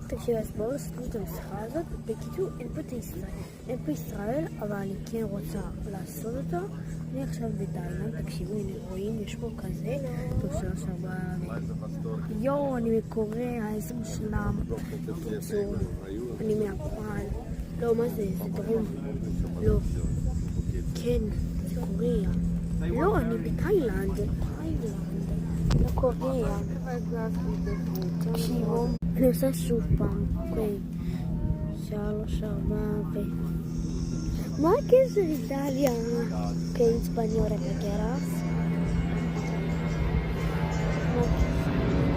תקשיב, אז בואו לעשות את המשיכה הזאת. בקיצור, אין פה ישראל, אבל אני כן רוצה לעשות אותו. אני עכשיו בתאילנד, תקשיבו, הנה רואים, יש פה כזה, טוב, 3-4, יואו, אני מקוריאה, איזה מושלם. בקיצור, אני מיפן, לא, מה זה דרום, לא, כן, זה קוריאה. לא, אני בתאילנד, לא קוריאה. תקשיבו, אני עושה שוב פעם, אוקיי, 3-4 מה הקשר איטליה? אוקיי, אספניול רפגרס.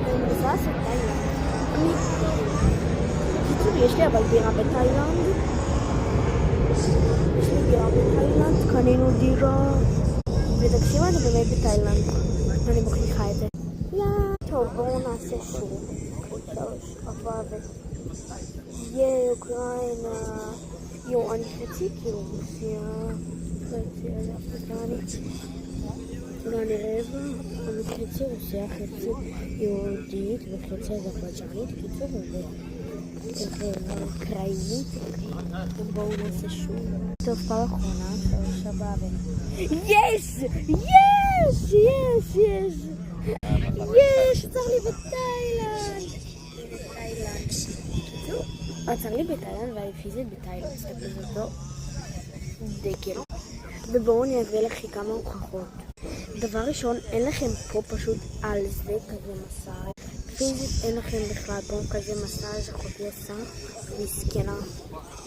אני מנסה לעשות תאילנד. בקיצור, יש לי אבל דירה בתאילנד. קנינו דירה. ותקשיבו, אני באמת בתאילנד. אני מוכיחה את זה. טוב, בואו נעשה שוב. 3-4 אוקראינה. יו, אני חצי כאילו רוסיה, חצי אפריקנית, לא אני רבע, אני חצי רוסיה, חצי יהודית וחצי אזרבייג'נית, קיצור וזה אוקראינית. בואו נעשה שוב. טוב, פעם אחרונה, 3-4 יש! עצר לי בתאילנד! עצר לי בתאילנד ואני פיזית בתאילנד, סתכלו אותו דגל. ובואו אני אביא לכם כמה הוכחות. דבר ראשון, אין לכם פה פשוט על זה כזה מסע. פיזית אין לכם בכלל פה כזה מסע, זה אחותי עשה מסכנה,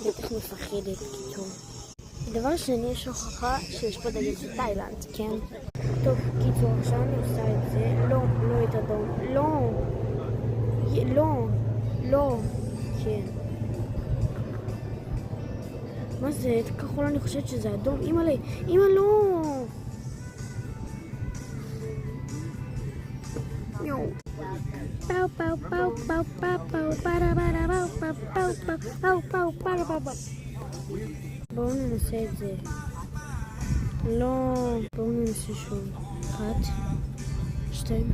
בטח מפחדת קיצור. דבר שני, יש הוכחה שיש פה דגל של תאילנד, כן? טוב, קיצור, עכשיו אני עושה את זה. לא את אדום, לא, כן. מה זה? את כחול אני חושבת שזה אדום. אמא לא! יואו. בואו ננסה את זה. לא. בואו ננסה שוב. 1, 2.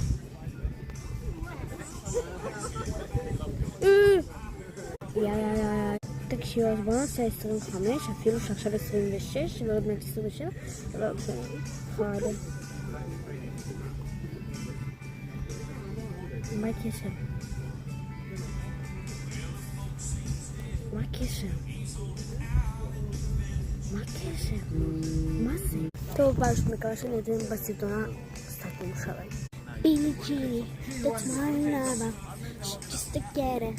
תקשיבו, אז בואו נעשה 25, אפילו שעכשיו 26, לא עוד מעט 27, אבל בסדר, 1. מה הקשר? מה זה? טוב, אז מקווה שנדעים בסרטון הסרטון שלי. בילי ג'יני, that's my lover, just to get it.